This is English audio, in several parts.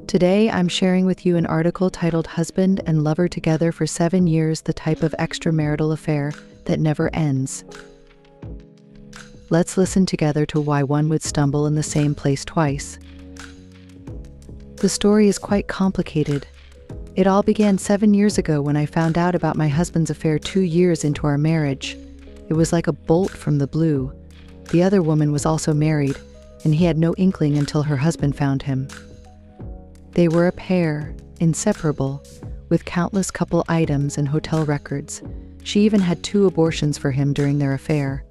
Today, I'm sharing with you an article titled Husband and Lover Together for 7 Years, the Type of Extramarital Affair That Never Ends. Let's listen together to why one would stumble in the same place twice. The story is quite complicated. It all began 7 years ago when I found out about my husband's affair 2 years into our marriage. It was like a bolt from the blue. The other woman was also married, and he had no inkling until her husband found him. They were a pair, inseparable, with countless couple items and hotel records. She even had 2 abortions for him during their affair.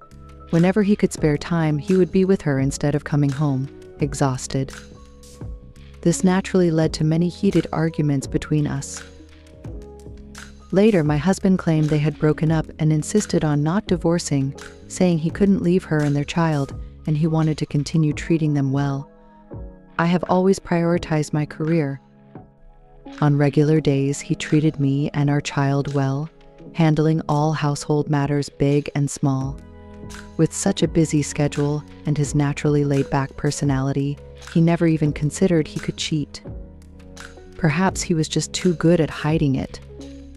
Whenever he could spare time, he would be with her instead of coming home, exhausted. This naturally led to many heated arguments between us. Later, my husband claimed they had broken up and insisted on not divorcing, saying he couldn't leave her and their child, and he wanted to continue treating them well. I have always prioritized my career. On regular days, he treated me and our child well, handling all household matters big and small. With such a busy schedule and his naturally laid-back personality, he never even considered he could cheat. Perhaps he was just too good at hiding it.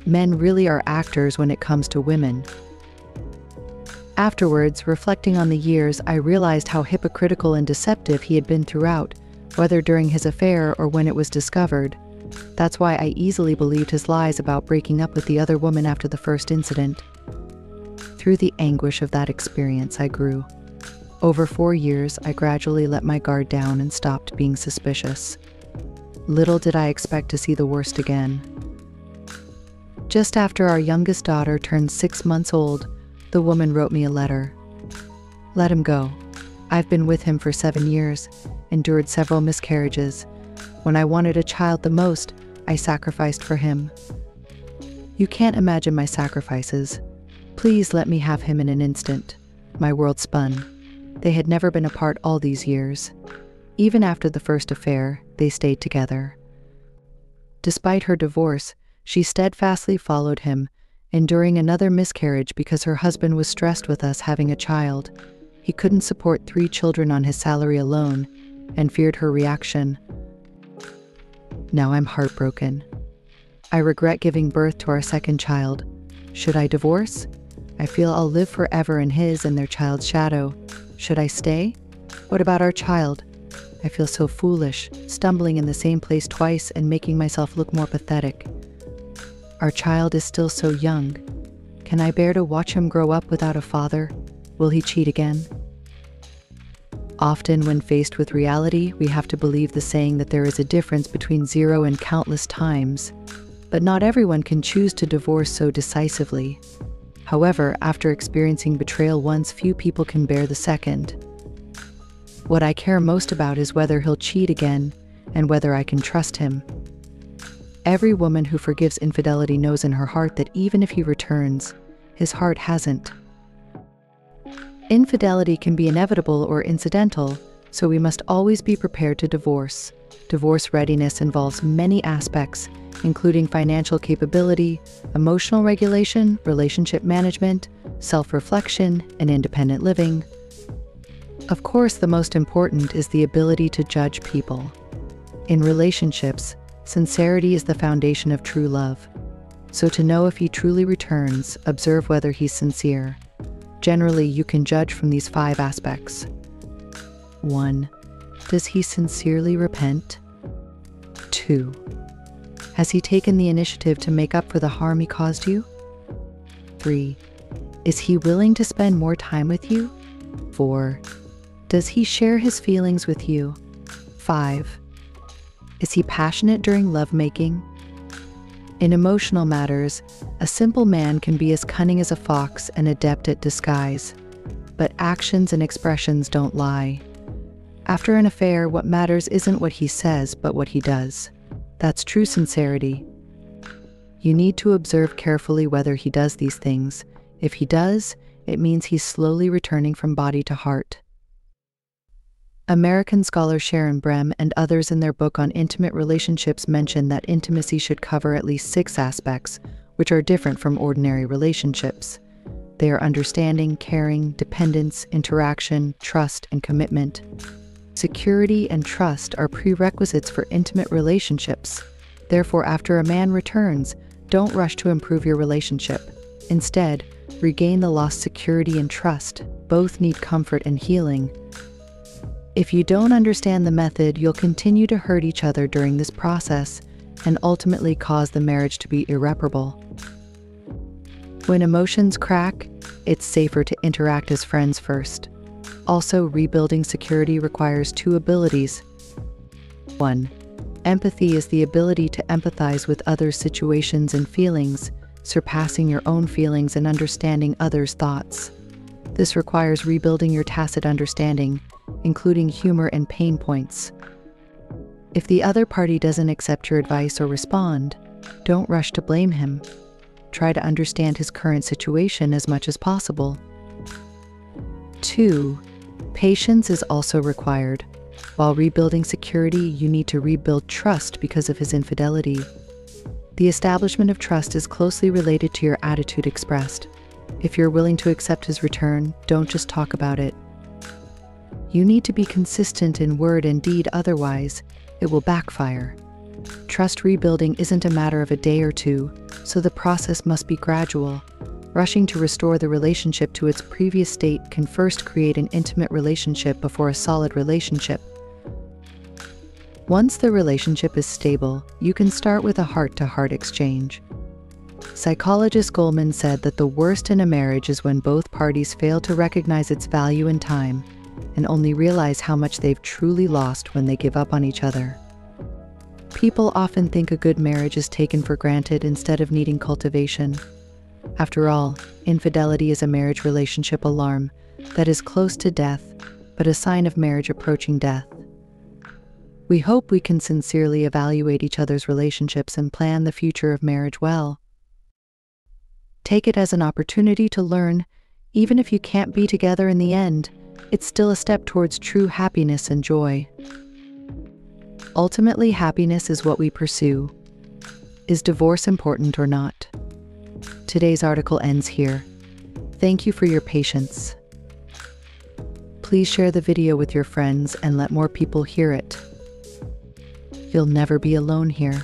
Men really are actors when it comes to women. Afterwards, reflecting on the years, I realized how hypocritical and deceptive he had been throughout, whether during his affair or when it was discovered. That's why I easily believed his lies about breaking up with the other woman after the first incident. Through the anguish of that experience, I grew. Over 4 years, I gradually let my guard down and stopped being suspicious. Little did I expect to see the worst again. Just after our youngest daughter turned 6 months old, the woman wrote me a letter. Let him go. I've been with him for 7 years, endured several miscarriages. When I wanted a child the most, I sacrificed for him. You can't imagine my sacrifices. Please let me have him in an instant. My world spun. They had never been apart all these years. Even after the first affair, they stayed together. Despite her divorce, she steadfastly followed him, enduring another miscarriage because her husband was stressed with us having a child. He couldn't support 3 children on his salary alone and feared her reaction. Now I'm heartbroken. I regret giving birth to our second child. Should I divorce? I feel I'll live forever in his and their child's shadow. Should I stay? What about our child? I feel so foolish, stumbling in the same place twice and making myself look more pathetic. Our child is still so young. Can I bear to watch him grow up without a father? Will he cheat again? Often, when faced with reality, we have to believe the saying that there is a difference between 0 and countless times. But not everyone can choose to divorce so decisively. However, after experiencing betrayal once, few people can bear the second. What I care most about is whether he'll cheat again and whether I can trust him. Every woman who forgives infidelity knows in her heart that even if he returns, his heart hasn't. Infidelity can be inevitable or incidental, so we must always be prepared to divorce. Divorce readiness involves many aspects, including financial capability, emotional regulation, relationship management, self-reflection, and independent living. Of course, the most important is the ability to judge people. In relationships, sincerity is the foundation of true love. So to know if he truly returns, observe whether he's sincere. Generally, you can judge from these 5 aspects. 1. Does he sincerely repent? 2. Has he taken the initiative to make up for the harm he caused you? 3. Is he willing to spend more time with you? 4. Does he share his feelings with you? 5. Is he passionate during lovemaking? In emotional matters, a simple man can be as cunning as a fox and adept at disguise. But actions and expressions don't lie. After an affair, what matters isn't what he says, but what he does. That's true sincerity. You need to observe carefully whether he does these things. If he does, it means he's slowly returning from body to heart. American scholar Sharon Brem and others in their book on intimate relationships mention that intimacy should cover at least 6 aspects, which are different from ordinary relationships. They are understanding, caring, dependence, interaction, trust, and commitment. Security and trust are prerequisites for intimate relationships. Therefore, after a man returns, don't rush to improve your relationship. Instead, regain the lost security and trust. Both need comfort and healing. If you don't understand the method, you'll continue to hurt each other during this process and ultimately cause the marriage to be irreparable. When emotions crack, it's safer to interact as friends first. Also, rebuilding security requires two abilities. 1. Empathy is the ability to empathize with others' situations and feelings, surpassing your own feelings and understanding others' thoughts. This requires rebuilding your tacit understanding, including humor and pain points. If the other party doesn't accept your advice or respond, don't rush to blame him. Try to understand his current situation as much as possible. 2. Patience is also required. While rebuilding security, you need to rebuild trust because of his infidelity. The establishment of trust is closely related to your attitude expressed. If you're willing to accept his return, don't just talk about it. You need to be consistent in word and deed, otherwise, it will backfire. Trust rebuilding isn't a matter of a day or two, so the process must be gradual. Rushing to restore the relationship to its previous state can first create an intimate relationship before a solid relationship. Once the relationship is stable, you can start with a heart-to-heart exchange. Psychologist Goleman said that the worst in a marriage is when both parties fail to recognize its value in time and only realize how much they've truly lost when they give up on each other. People often think a good marriage is taken for granted instead of needing cultivation. After all, infidelity is a marriage relationship alarm that is close to death, but a sign of marriage approaching death. We hope we can sincerely evaluate each other's relationships and plan the future of marriage well. Take it as an opportunity to learn. Even if you can't be together in the end, it's still a step towards true happiness and joy. Ultimately, happiness is what we pursue. Is divorce important or not? Today's article ends here. Thank you for your patience. Please share the video with your friends and let more people hear it. You'll never be alone here.